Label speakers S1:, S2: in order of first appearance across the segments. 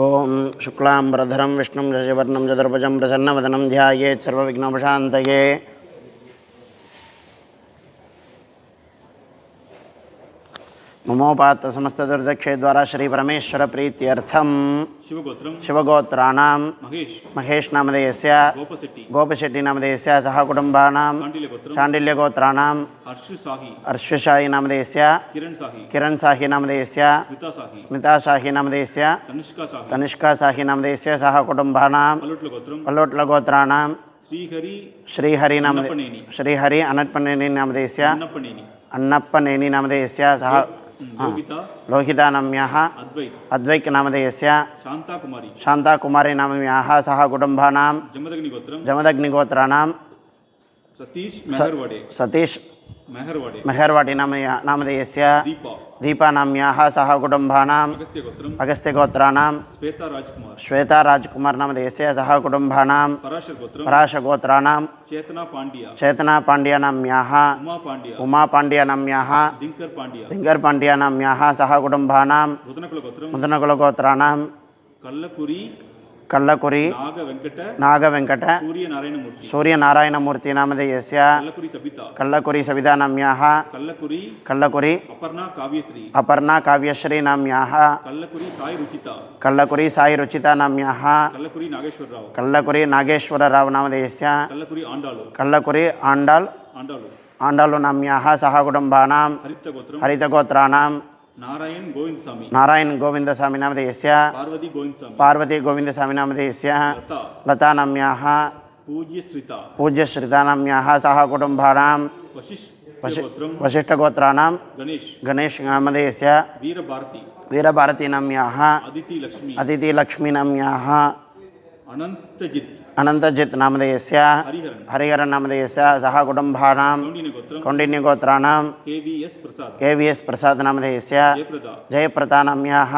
S1: ओम शुक्लांबरधरं विष्णुं शशिवर्णं चतुर्भुजं प्रसन्नवदनं ध्यायेत् सर्वविघ्नोपशान्तये। ममोपात्त समस्तदुर्दक्षे द्वारा श्री परमेश्वर प्रीत्यर्थं शिवगोत्राणां महेश नामधेयस्य गोपशेट्टी नामधेयस्य सह कुटुम्बानां शाण्डिल्यगोत्राणां अर्षशाही नामधेयस्य किरण साही नामधेयस्य स्मिता साही नामधेयस्य तनिष्का साही नामधेयस्य सह कुटुम्बानां पल्लोट्लगोत्राणां श्रीहरि अनट्पनेनी नामधेयस्य अन्नप्पनेनी नामधेयस्य सह लोहिता नाम्याः अद्वैक नामधेयस्य शांताकुमारी नाम्याः सह कुटुम्बानां जमदग्निगोत्राणां सतीश मेहरवाडी नामधेयस्य दीपा नाम्याः सह कुटुम्बानां अगस्त्यगोत्राणां श्वेता राजकुमार नामधेयस्य सह कुटुम्बानां पराशरगोत्राणां चेतना पांड्या नाम्याः उमा पांड्या नाम्याः दिंकर पांड्या नाम्याः सह कुटुम्बानां मुदनकुलगोत्राणां कल्लकुरी नागवेंकट सूर्यनारायणमूर्ति नामधेयस्य कल्लकुरी सविता नाम्याः कल्लकुरी अपर्णा काव्यश्री नाम्याः कल्लकुरी साई रुचिता नाम्याः कल्लकुरी नागेश्वरराव नामधेयस्य कल्लकुरी आंडालु नाम्याः सह कुटुम्बानां हरितगोत्राणां नारायण गोविंदस्वामी नामधेयस्य पार्वती गोविंदस्वामी नामधेयस्य लता नाम्याः पूज्यश्रिता नाम्याः सह कुटुम्बानां वशिष्ठगोत्राणां गणेश नामधेयस्य वीरभारती नाम्याः अदितिलक्ष्मी नाम्याः अनंतजित् नामधेयस्य हरिहरन नामधेयस्य सह कुटुम्बानां कौंडिन्यगोत्राणां KVS प्रसाद नामधेयस्य जयप्रदा नाम्याः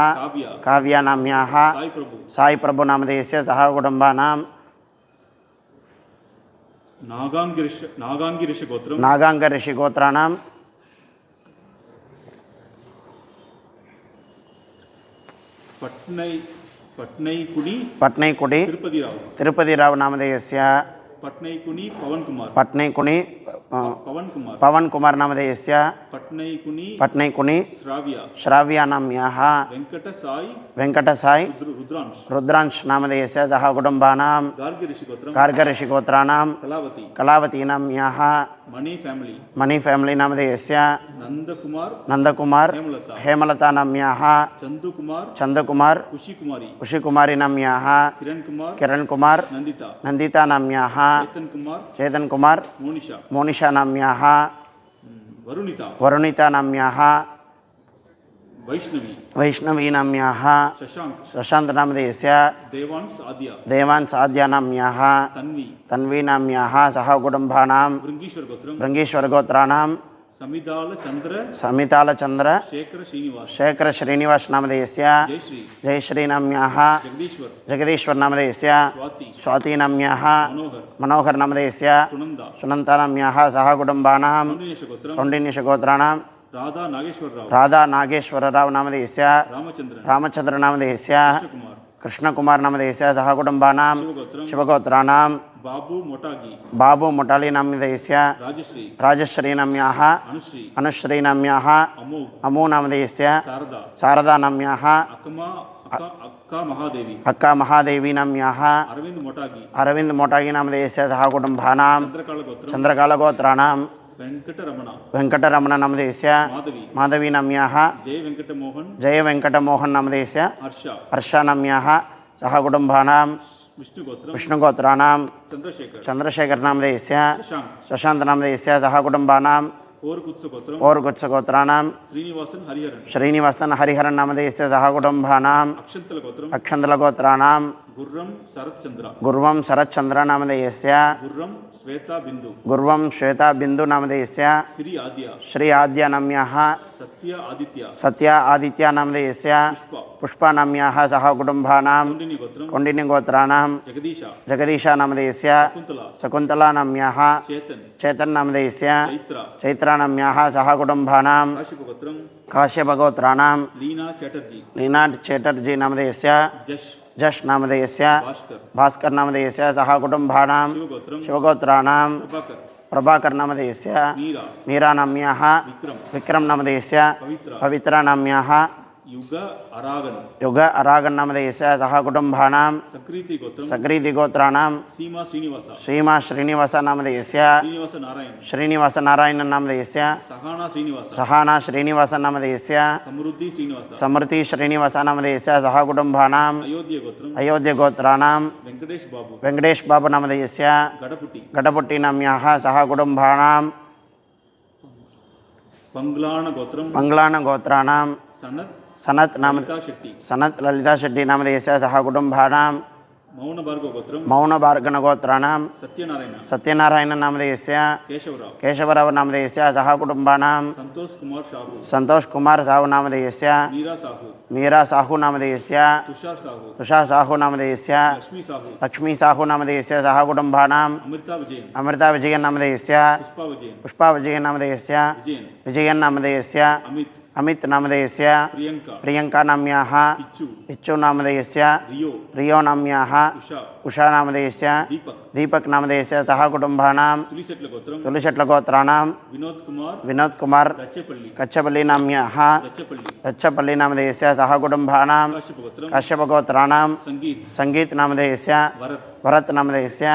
S1: काव्या नाम्याः साई प्रभु नामधेयस्य सह कुटुम्बानां नागांगऋषिगोत्राणां पट्नैकुडी तिरुपतिराव नामधेयस्य पट्नैकुनी पवन कुमार नामधेयस्य पट्नैकुनी श्राव्या नाम्याः वेंकटसाई रुद्रांश नामधेयस्य सह कुटुम्बानां गार्गऋषिगोत्राणां कलावती नाम्याः मणि फैमिली नामधेयस्य नंदकुमार हेमलता नाम्याः चंदकुमार उषिकुमारी नाम्याः किरण कुमार नंदिता नाम्याः चेतन कुमार मोनिशा नाम्याः वरुणिता नाम्याः वैष्णवी नाम्याः शशांक नामधेयस्य देवांश आद्या नाम्याः तन्वी नाम्याः सह कुटुम्बानां भृंगीश्वरगोत्राणां समितालचंद्र शेखर श्रीनिवास नामधेयस्य जयश्री नाम्याः जगदीश्वर नामधेयस्य स्वाति नाम्याः मनोहर नामधेयस्य सुनंता नाम्याः सह कुटुम्बानां कौंडिन्यगोत्राणां राधा नागेश्वरराव नामधेयस्य रामचंद्र नामधेयस्य कृष्णकुमार नामधेयस्य सह कुटुम्बानां शिवगोत्राणां बाबू मोटाली नामधेयस्य राजश्री नाम्याः अनुश्री नाम्याः अमू नामधेयस्य शारदा नाम्याः अक्का महादेवी नाम्याः अरविंद मोटागी नामधेयस्य सह कुटुम्बानां चंद्रकालगोत्राणां वेंकटरमण नामधेयस्य माधवी नाम्याः जय वेंकटमोहन नामधेयस्य हर्षा नाम्याः सह कुटुम्बानां विष्णुगोत्राणां चंद्रशेखर नामधेयस्य शशांक नामधेयस्य सह कुटुम्बानां ओर्गुत्सगोत्राणां श्रीनिवासन हरिहरन नामधेयस्य सह कुटुम्बानां अक्षन्तलगोत्राणां
S2: गुर्रम शरत चंद्र
S1: गुर्वं शरच्चन्द्र नामधेयस्य
S2: गुर्रम श्वेता बिंदु
S1: गुर्वं श्वेता बिन्दु नामधेयस्य
S2: श्री आद्य
S1: श्री आद्य नाम्याः
S2: सत्य आदित्य
S1: सत्य आदित्य नामधेयस्य
S2: पुष्प
S1: पुष्पा नाम्याः सह कुटुम्बानां
S2: कौंडिन्य गोत्रम
S1: कौण्डिन्यगोत्राणां
S2: जगदीश
S1: जगदीश नामधेयस्य
S2: शकुंतला
S1: शकुन्तला नाम्याः
S2: चेतन
S1: चेतन नामधेयस्य
S2: चैत्र
S1: चैत्रा नाम्याः सह कुटुम्बानां
S2: काश्यप गोत्रम
S1: काश्यपगोत्राणां
S2: लीना चैटर्जी
S1: लीना चैटर्जी नामधेयस्य
S2: जश
S1: जश नामधेयस्य
S2: भास्कर
S1: भास्कर नामधेयस्य सह कुटुम्बानां
S2: शिवगोत्रम
S1: शिवगोत्राणां
S2: प्रभाकर
S1: प्रभाकर नामधेयस्य
S2: मीरा
S1: मीरा नाम्याः
S2: विक्रम
S1: विक्रम नामधेयस्य
S2: पवित्र
S1: पवित्रा नाम्याः
S2: युग अरागन
S1: युग अरागन नामधेयस्य सह कुटुम्बानां
S2: सक्रीति गोत्रम
S1: सग्रीदिगोत्राणां
S2: सीमा श्रीनिवास
S1: श्रीमा श्रीनिवास नामधेयस्य
S2: श्रीनिवास नारायण
S1: श्रीनिवास नारायण नामधेयस्य
S2: सहाना श्रीनिवास
S1: सहाना श्रीनिवास नामधेयस्य
S2: समृद्धि श्रीनिवास
S1: समृद्धि श्रीनिवास नामधेयस्य सह कुटुम्बानां
S2: अयोध्य गोत्रम
S1: अयोध्यगोत्राणां
S2: वेंकटेश बाबू
S1: वेङ्कटेश बाबु नामधेयस्य
S2: गडपुटी
S1: गडपुट्टी नाम्याः सह कुटुम्बानां
S2: पंगलाण गोत्रम
S1: मङ्गलानगोत्राणां
S2: सनत
S1: सनत् नाम
S2: ललिता शेट्टी
S1: सनत् ललिता शेट्टी नामधेयस्य सह कुटुम्बानां
S2: मौन भार्गव गोत्रम
S1: मौनभार्गनगोत्राणां
S2: सत्यनारायण
S1: सत्यनारायण नामधेयस्य
S2: केशवराव
S1: केशवराव नामधेयस्य सह कुटुम्बानां
S2: संतोष कुमार साहू
S1: संतोष कुमार साहू नामधेयस्य
S2: मीरा साहू
S1: मीरा साहू नामधेयस्य
S2: तुषार साहू
S1: तुषार साहू नामधेयस्य
S2: लक्ष्मी साहू
S1: लक्ष्मी साहू नामधेयस्य सह कुटुम्बानां
S2: अमृता विजयन
S1: अमृता विजयन नामधेयस्य
S2: पुष्पा विजयन
S1: पुष्पा विजयन नामधेयस्य
S2: विजयन
S1: विजयन नामधेयस्य
S2: अमित
S1: अमित नामधेयस्य
S2: प्रियंका
S1: प्रियंका नाम्याः
S2: पिच्चू
S1: इच्छु नामधेयस्य
S2: रियो
S1: रियो नाम्याः
S2: उषा
S1: उषा नामधेयस्य
S2: दीपक
S1: दीपक नामधेयस्य सह कुटुम्बानां
S2: तुलिसेट्ल गोत्रम
S1: तुलिशट्लगोत्राणां
S2: विनोद कुमार
S1: दच्चेपल्ली
S2: दच्चेपल्ली
S1: नाम्याः
S2: दच्चेपल्ली
S1: दच्चपल्ली नामधेयस्य सह कुटुम्बानां
S2: काश्यप गोत्रम
S1: काश्यपगोत्राणां
S2: संगीत
S1: संगीत नामधेयस्य
S2: भरत
S1: भरत नामधेयस्य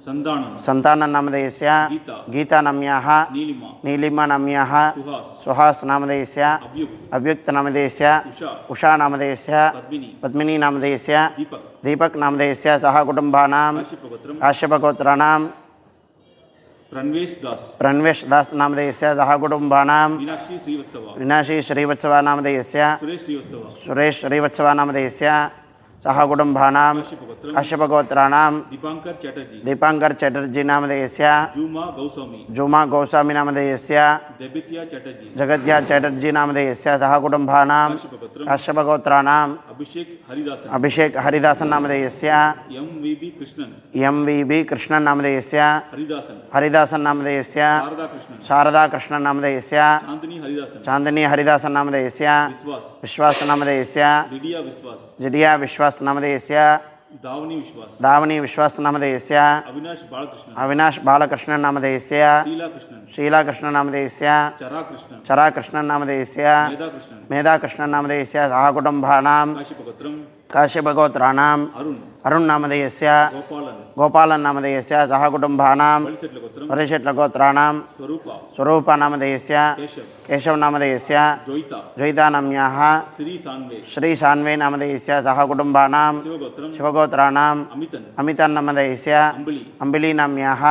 S2: संदानम
S1: सन्तान नामधेयस्य
S2: गीता
S1: गीता नाम्याः
S2: नीलिमा
S1: नीलिमा नाम्याः
S2: सुहास
S1: सुहास नामधेयस्य
S2: अभ्युक्त
S1: अव्युक्त नामधेयस्य
S2: उषा
S1: उषा नामधेयस्य
S2: पद्मिनी
S1: पद्मिनी नामधेयस्य
S2: दीपक
S1: दीपक नामधेयस्य सह कुटुम्बानां
S2: काश्यप गोत्रम
S1: काश्यपगोत्राणां
S2: प्रणवेश दास
S1: प्रणवेश दास नामधेयस्य सह कुटुम्बानां
S2: मीनाक्षी श्रीवत्सवा
S1: विनाशी श्रीवत्सवा नामधेयस्य
S2: सुरेश श्रीवत्सवा
S1: सुरेश श्रीवत्सवा नामधेयस्य सह कुटुम्बानां
S2: काश्यप गोत्रम
S1: काश्यपगोत्राणां
S2: दीपांकर चैटर्जी
S1: दीपांकर चटर्जी नामधेयस्य
S2: जूमा गौस्वामी
S1: जुमा गोस्वामी नामधेयस्य
S2: देबित्या चैटर्जी
S1: जगद्या चटर्जी नामधेयस्य सह कुटुम्बानां
S2: काश्यप गोत्रम
S1: काश्यपगोत्राणाम्
S2: अभिषेक हरिदासन
S1: अभिषेक हरिदासन नामधेयस्य
S2: MVB कृष्णन
S1: MVB कृष्णन नामधेयस्य
S2: हरिदासन
S1: हरिदासन नामधेयस्य
S2: शारदा कृष्णन
S1: शारदा कृष्णन नामधेयस्य
S2: चांदनी हरिदासन
S1: चांदनी हरिदासन नामधेयस्य
S2: विश्वास
S1: विश्वास नामधेयस्य
S2: लिडिया विश्वास
S1: जिडिया विश्वास नामधेयस्य
S2: दावनी विश्वास
S1: दावनी विश्वास नामधेयस्य
S2: अविनाश बालकृष्णन
S1: अविनाश बालकृष्णन नामधेयस्य
S2: शीला कृष्णन
S1: शीला कृष्णन नामधेयस्य
S2: चरा कृष्णन
S1: चरा कृष्णन नामधेयस्य
S2: मेधा कृष्णन
S1: मेधा कृष्णन नामधेयस्य सह कुटुम्बानां
S2: काश्यप गोत्रम
S1: काश्यपगोत्राणाम्
S2: अरुण
S1: अरुण नामधेयस्य
S2: गोपालन
S1: गोपालन नामधेयस्य सह कुटुम्बानां
S2: बलिसेट्ल गोत्रम
S1: परिषट्लगोत्राणां
S2: स्वरूपा
S1: स्वरूपा नामधेयस्य
S2: केशव
S1: केशव नामधेयस्य
S2: जोईता
S1: जोयिता नाम्याः
S2: श्री सान्वे
S1: श्री सान्वे नामधेयस्य सह कुटुम्बानां
S2: शिवगोत्रम
S1: शिवगोत्राणाम्
S2: अमितन
S1: अमितन् नामधेयस्य
S2: अंबली
S1: अम्बिली नाम्याः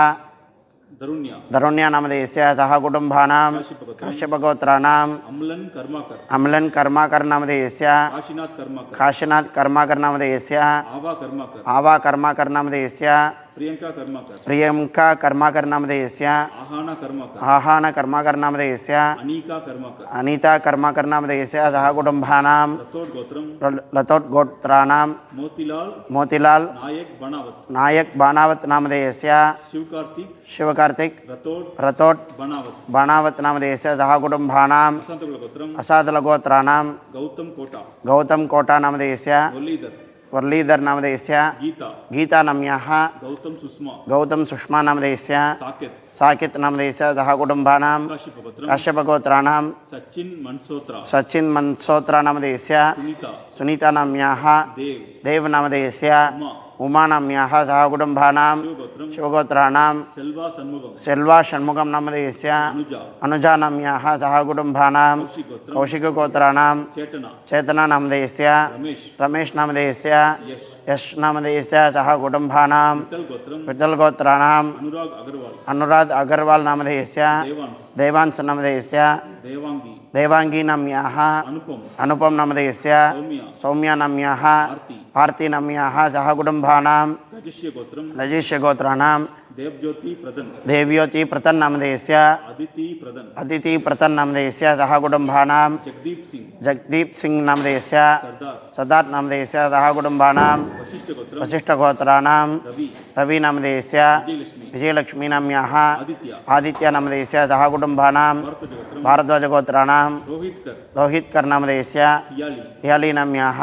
S2: दरुण्या
S1: धरुण्या नामधेयस्य सह कुटुम्बानां
S2: काश्यप गोत्रम
S1: काश्यपगोत्राणाम्
S2: अम्लन कर्माकर
S1: अम्लन कर्माकर नामधेयस्य
S2: काशीनाथ कर्माकर
S1: काशीनाथ कर्माकर नामधेयस्य
S2: आवा कर्माकर
S1: आवा कर्माकर नामधेयस्य
S2: प्रियंका कर्माकर
S1: प्रियंका कर्माकर नामधेयस्य
S2: आहाना कर्माकर
S1: आहान कर्माकर नामधेयस्य
S2: अनीका कर्माकर
S1: अनीता कर्माकर नामधेयस्य सह कुटुम्बानां
S2: रतोड गोत्रम
S1: लतोट गोत्राणां
S2: मोतीलाल
S1: मोतीलाल
S2: नायक बनावत
S1: नायक बाणावत नामधेयस्य
S2: शिव कार्तिक
S1: शिवकार्तिक
S2: रतोड
S1: रतोट
S2: बनावत
S1: बाणावत नामधेयस्य सह कुटुम्बानां
S2: वसंत गोत्रम
S1: असादलगोत्राणां
S2: गौतम कोटा
S1: गौतम कोटा नामधेयस्य
S2: मुरलीधर
S1: वर्लीधर नामधेयस्य
S2: गीता
S1: गीता नाम्याः
S2: गौतम सुषमा
S1: गौतम सुषमा नामधेयस्य
S2: साकेत
S1: साकेत नामधेयस्य सह कुटुम्बानां
S2: काश्यप गोत्रम
S1: काश्यपगोत्राणां
S2: सचिन मनसोत्रा
S1: सचिन मनसोत्रा नामधेयस्य
S2: सुनीता
S1: सुनीता नाम्याः
S2: देव
S1: देव नामधेयस्य
S2: उमा
S1: उमा नाम्याः सह कुटुम्बानां
S2: शिवगोत्रम
S1: शिवगोत्राणां
S2: सेल्वा सन्मुगम
S1: सेल्वा षण्मुखं नामधेयस्य
S2: अनुजा
S1: अनुजा नाम्याः सह कुटुम्बानां
S2: कौशिक गोत्रम
S1: कौशिकगोत्राणां
S2: चेतना
S1: चेतना नामधेयस्य
S2: रमेश
S1: रमेश नामधेयस्य
S2: यश
S1: यश नामधेयस्य सह कुटुम्बानां
S2: विठल गोत्रम
S1: विठ्ठलगोत्राणां
S2: अनुराग अग्रवाल
S1: अनुराध अगरवाल नामधेयस्य
S2: देवांश
S1: देवांश नामधेयस्य
S2: देवांगी
S1: देवांगी नाम्याः
S2: अनुपम
S1: अनुपम नामधेयस्य
S2: सौम्या
S1: सौम्या नाम्याः
S2: आरती
S1: आर्तिनाम्याः सहकुटुम्बानां
S2: रजस्य गोत्रम
S1: रजिष्यगोत्राणां
S2: देवज्योति प्रदन
S1: देव्योति प्रतन्नामधेयस्य
S2: अदिति प्रदन
S1: प्रतन्नामधेयस्य सहकुटुम्बानां
S2: जगदीप सिंह
S1: जगदीप सिंह नामधेयस्य
S2: सरदार
S1: सदात् नामधेयस्य सहकुटुम्बानां
S2: वशिष्ठ गोत्रम
S1: वसिष्ठगोत्राणां
S2: रवि
S1: रवि नामधेयस्य
S2: विजयलक्ष्मी
S1: विजयलक्ष्मी नाम्याः
S2: आदित्य
S1: आदित्य नामधेयस्य सहकुटुम्बानां
S2: भरत गोत्रम
S1: भारद्वाजगोत्राणां
S2: रोहितकर
S1: लोहितकर नामधेयस्य
S2: हियाली
S1: हियाली नाम्याः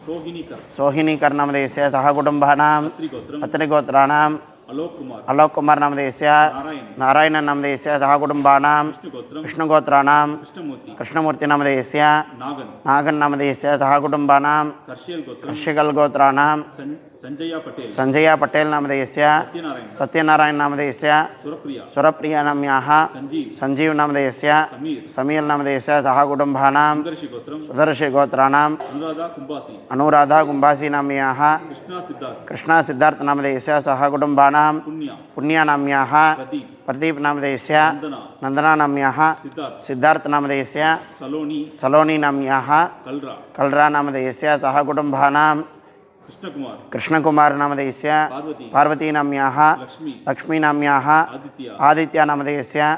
S2: सोहिनीकर
S1: सोहिनीकर नामधेयस्य सहकुटुम्बानां
S2: अत्रि गोत्रम
S1: अत्रिगोत्राणां
S2: अलोक कुमार
S1: नामधेयस्य
S2: नारायण
S1: नारायण नामधेयस्य सहकुटुम्बानां
S2: विष्णु गोत्रम
S1: विष्णुगोत्राणां
S2: कृष्णमूर्ति
S1: कृष्णमूर्ति नामधेयस्य
S2: नागन
S1: नागन् नामधेयस्य सहकुटुम्बानां
S2: कर्शियल गोत्रम
S1: ऋषिकल गोत्राणां
S2: संजय पटेल
S1: संजय पटेल नामधेयस्य
S2: सत्यनारायण
S1: सत्यनारायण नामधेयस्य
S2: सुरप्रिया
S1: सुरप्रिया नाम्याः
S2: संजीव
S1: संजीव नामधेयस्य
S2: समीर
S1: समीर नामधेयस्य सहकुटुम्बानां
S2: सुदर्शि गोत्रम
S1: सुदर्शि गोत्राणां
S2: अनुराधा कुंभासी
S1: अनुराधा कुम्भासी नाम्याः
S2: कृष्णा सिद्धार्थ
S1: कृष्णा सिद्धार्थ नामधेयस्य सहकुटुम्बानां
S2: पुण्या
S1: पुण्या नाम्याः
S2: प्रदीप
S1: प्रदीप नामधेयस्य
S2: वंदना
S1: नंदना नाम्याः
S2: सिद्धार्थ
S1: सिद्धार्थ नामधेयस्य
S2: सलोनी
S1: सलोनी नाम्याः
S2: कलरा
S1: कलरा नामधेयस्य सहकुटुम्बानां
S2: कृष्णकुमार
S1: कृष्णकुमार नामधेयस्य
S2: पार्वती
S1: पार्वती नाम्याः
S2: लक्ष्मी
S1: लक्ष्मी नाम्याः
S2: आदित्य
S1: आदित्य नामधेयस्य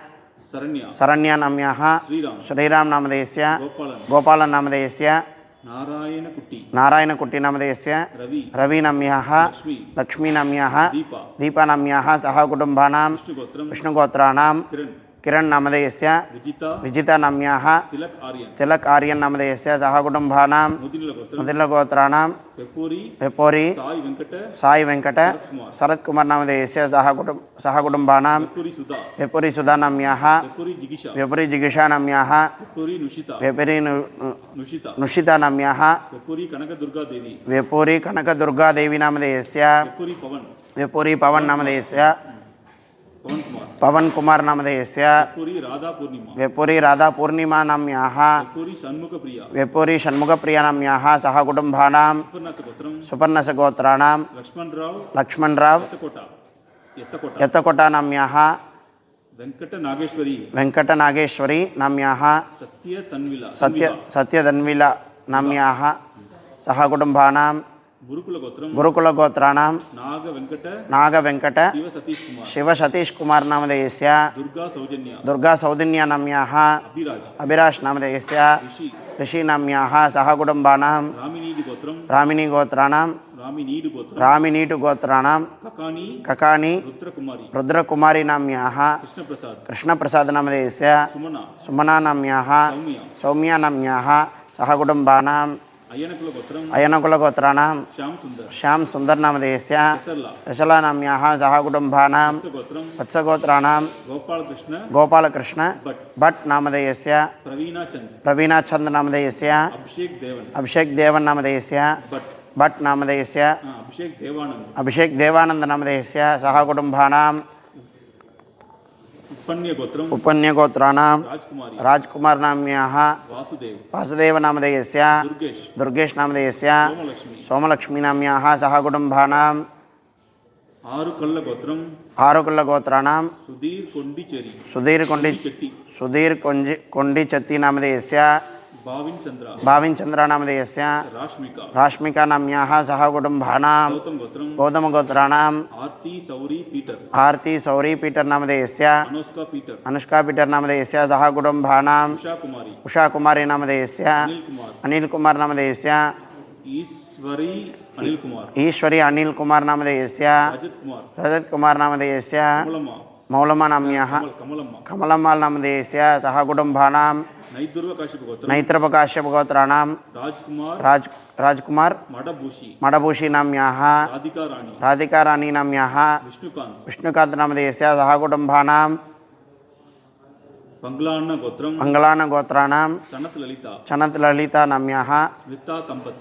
S2: शरण्या
S1: शरण्या नाम्याः
S2: श्रीराम
S1: श्रीराम नामधेयस्य
S2: गोपालन
S1: गोपालन नामधेयस्य
S2: नारायणकुट्टी
S1: नारायणकुट्टी नामधेयस्य
S2: रवि
S1: रवि नाम्याः
S2: लक्ष्मी
S1: लक्ष्मी नाम्याः
S2: दीपा
S1: दीपा नाम्याः सहकुटुम्बानां
S2: विष्णुगोत्रम
S1: विष्णुगोत्राणां
S2: किरण
S1: किरण नामधेयस्य
S2: विजिता
S1: विजिता नाम्याः
S2: तिलक आर्यन
S1: तिलक आर्यन नामधेयस्य सहकुटुम्बानां
S2: मुदिनिल गोत्रम
S1: मुदिलगोत्राणां
S2: पेपूरी
S1: वेपोरी
S2: साई वेंकट
S1: साई वेंकट
S2: कुमार
S1: शरत्कुमार नामधेयस्य सहकुटुम्बानां
S2: पेपूरी सुधा
S1: वेपुरी सुधा नाम्याः
S2: पेपूरी जिगिषा
S1: वेपुरी जिगिषा नाम्याः
S2: पेपूरी नुषिता
S1: वेपुरी
S2: नुषिता
S1: नुषिता नाम्याः
S2: पेपूरी कनक दुर्गा देवी
S1: वेपुरी कनकदुर्गादेवी नामधेयस्य
S2: पेपूरी पवन
S1: वेपुरी पवन नामधेयस्य
S2: पवन कुमार
S1: पवन कुमार नामधेयस्य
S2: पेपूरी राधा पूर्णिमा
S1: वेपुरी राधा पूर्णिमा नाम्याः
S2: पेपूरी षण्मुख प्रिया
S1: वेपुरी षण्मुखप्रिया नाम्याः सहकुटुम्बानां
S2: सुपर्णस गोत्रम
S1: सुपर्णसगोत्राणां लक्ष्मणराव
S2: यत्तकोटा यत्तकोटा
S1: यत्तकोटा नाम्याः
S2: वेंकट नागेश्वरी
S1: वेङ्कटनागेश्वरी नाम्याः सत्यधन्विला नाम्याः सहकुटुम्बानां
S2: गुरुकुल गोत्रम
S1: गुरुकुलगोत्राणां नागवेङ्कट
S2: शिव सतीश कुमार
S1: शिवसतीश कुमार नामधेयस्य दुर्गा सौजन्या नाम्याः अभिराज नामधेयस्य ऋषि नाम्याः सहकुटुम्बानां रामिनीडु गोत्राणां ककानी रुद्रकुमारी नाम्याः कृष्णप्रसाद नामधेयस्य सुमना नाम्याः सौम्या नाम्याः सहकुटुम्बानां अयनकुलगोत्राणां श्याम सुंदर नामधेयस्य यशला नाम्याः सहकुटुम्बानां वत्सगोत्राणां गोपालकृष्ण भट्ट नामधेयस्य प्रवीणाचंद नामधेयस्य अभिषेक देवन नामधेयस्य भट्ट नामधेयस्य अभिषेक देवानंद नामधेयस्य सहकुटुम्बानां उपन्यगोत्राणां राजकुमार नाम्याः वासुदेव नामधेयस्य दुर्गेश नामधेयस्य सोमलक्ष्मी नाम्याः सहकुटुम्बानां आरुकल्लगोत्राणां सुधीर कोंडिचेट्टी नामधेयस्य भाविनचंद्र नामधेयस्य राश्मिका नाम्याः सहकुटुम्बानां गौतमगोत्राणां आरती सौरी पीटर नामधेयस्य अनुष्का पीटर नामधेयस्य सहकुटुम्बानां उषा कुमारी नामधेयस्य अनिल कुमार नामधेयस्य ईश्वरी अनिल कुमार नामधेयस्य रजत कुमार नामधेयस्य मौलमा नाम्याः कमलम्मा नामधेयस्य सहकुटुम्बानां नैत्रपकाश्यपगोत्राणां राजकुमार मडभूषी नाम्याः राधिका रानी नाम्याः विष्णुकांत नामधेयस्य सहकुटुम्बानां मंगलान गोत्राणां चनत ललिता नाम्याः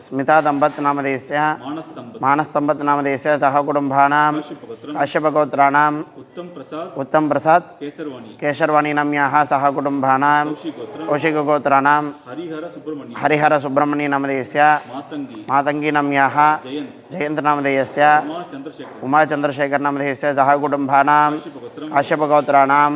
S1: स्मिता दंपत नामधेयस्य मानस दंपत नामधेयस्य सहकुटुम्बानां काश्यपगोत्राणां उत्तम प्रसाद केशरवाणी नाम्याः सहकुटुम्बानां कौशिकगोत्राणां हरिहर सुब्रह्मण्य नामधेयस्य मातंगी नाम्याः जयंत नामधेयस्य उमा चंद्रशेखर नामधेयस्य सहकुटुम्बानां काश्यपगोत्राणां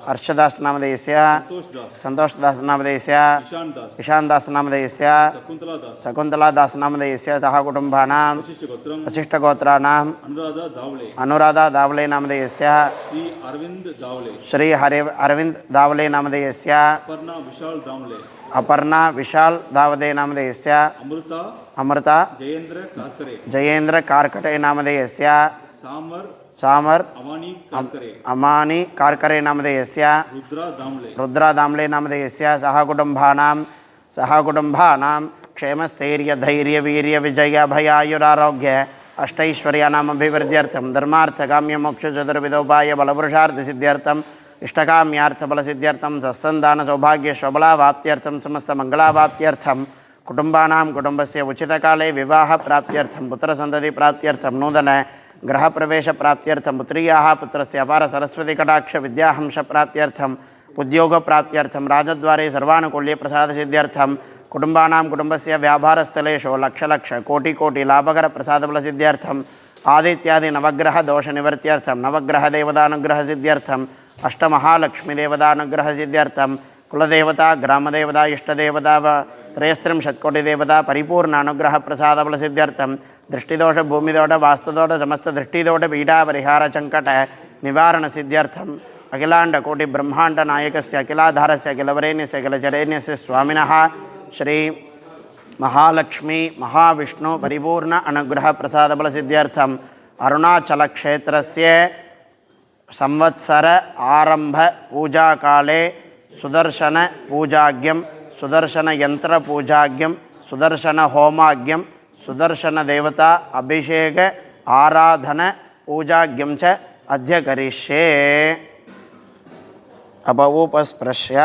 S1: हर्षदास नामधेयस्य नामधेयस्य
S2: संतोष दास,
S1: सन्तोषदास नामधेयस्य
S2: ईशान दास,
S1: ईशान दास नामधेयस्य
S2: शकुंतला दास,
S1: शकुन्तला दास नामधेयस्य सह कुटुम्बानां
S2: वशिष्ठ गोत्रम,
S1: वसिष्ठगोत्राणाम्
S2: अनुराधा दावले,
S1: अनुराधा दावले नामधेयस्य
S2: श्री अरविंद दावले,
S1: श्री अरविंद दावले नामधेयस्य
S2: अपर्णा विशाल दावले,
S1: अपर्णा विशाल दावले नामधेयस्य
S2: अमृता
S1: अमृता
S2: जयेंद्र कारकरे,
S1: जयेन्द्र कारकटे नामधेयस्य
S2: सामर
S1: सामर
S2: अवानी कारकरे,
S1: अमानी कारकरे नामधेयस्य
S2: रुद्रा दामले,
S1: रुद्रा दामले नामधेयस्य सह कुटुम्बानां क्षेमस्थैर्य धैर्य वीर्य विजय भयायुरारोग्य अष्टैश्वर्याणाम् अभिवृद्ध्यर्थं धर्मार्थकाम्य मोक्ष चतुर्विधोपाय बलपुरुषार्थसिद्ध्यर्थम् इष्टकाम्यार्थबलसिद्ध्यर्थं सत्सन्तान सौभाग्य शोभलावाप्त्यर्थं समस्त मंगलावाप्त्यर्थं कुटुम्बानां कुटुम्बस्य उचितकाले विवाह प्राप्त्यर्थं पुत्रसन्तति प्राप्त्यर्थं नूतन गृहप्रवेश प्राप्त्यर्थं पुत्र्याः पुत्रस्य अपार सरस्वती कटाक्ष विद्याहंस प्राप्त्यर्थं उद्योग प्राप्त्यर्थं राजद्वारे सर्वानुकूल्य प्रसाद सिद्ध्यर्थं कुटुम्बानां कुटुम्बस्य व्यापारस्थलेषु लक्ष कोटि लाभकर प्रसादबल सिद्ध्यर्थं आदित्यादि नवग्रह दोष निवर्त्यर्थं नवग्रह देवतानुग्रह सिद्ध्यर्थं अष्टमहालक्ष्मी देवतानुग्रह सिद्ध्यर्थं कुलदेवता ग्रामदेवता इष्टदेवता त्रयस्त्रिंशत्कोटि देवता परिपूर्ण अनुग्रह प्रसादबल सिद्ध्यर्थं दृष्टिदोष भूमिदोष वास्तुदोष समस्त दृष्टिदोष पीडा परिहार संकट निवारण सिद्ध्यर्थं अखिलांड कोटि ब्रह्मांड नायकस्य अखिलाधारस्य अखिलवरेण्यस्य अखिलचरेण्यस्य स्वामिनः श्री महालक्ष्मी महाविष्णु परिपूर्ण अनुग्रह प्रसादबल सिद्ध्यर्थं अरुणाचल क्षेत्रस्य संवत्सर आरंभ पूजा काले सुदर्शन पूजाज्ञं सुदर्शन यंत्र पूजाज्ञं सुदर्शन होमाज्ञं सुदर्शन देवता अभिषेक आराधन पूजाज्ञं च अद्य करिष्ये। अपऊपस्पृश्य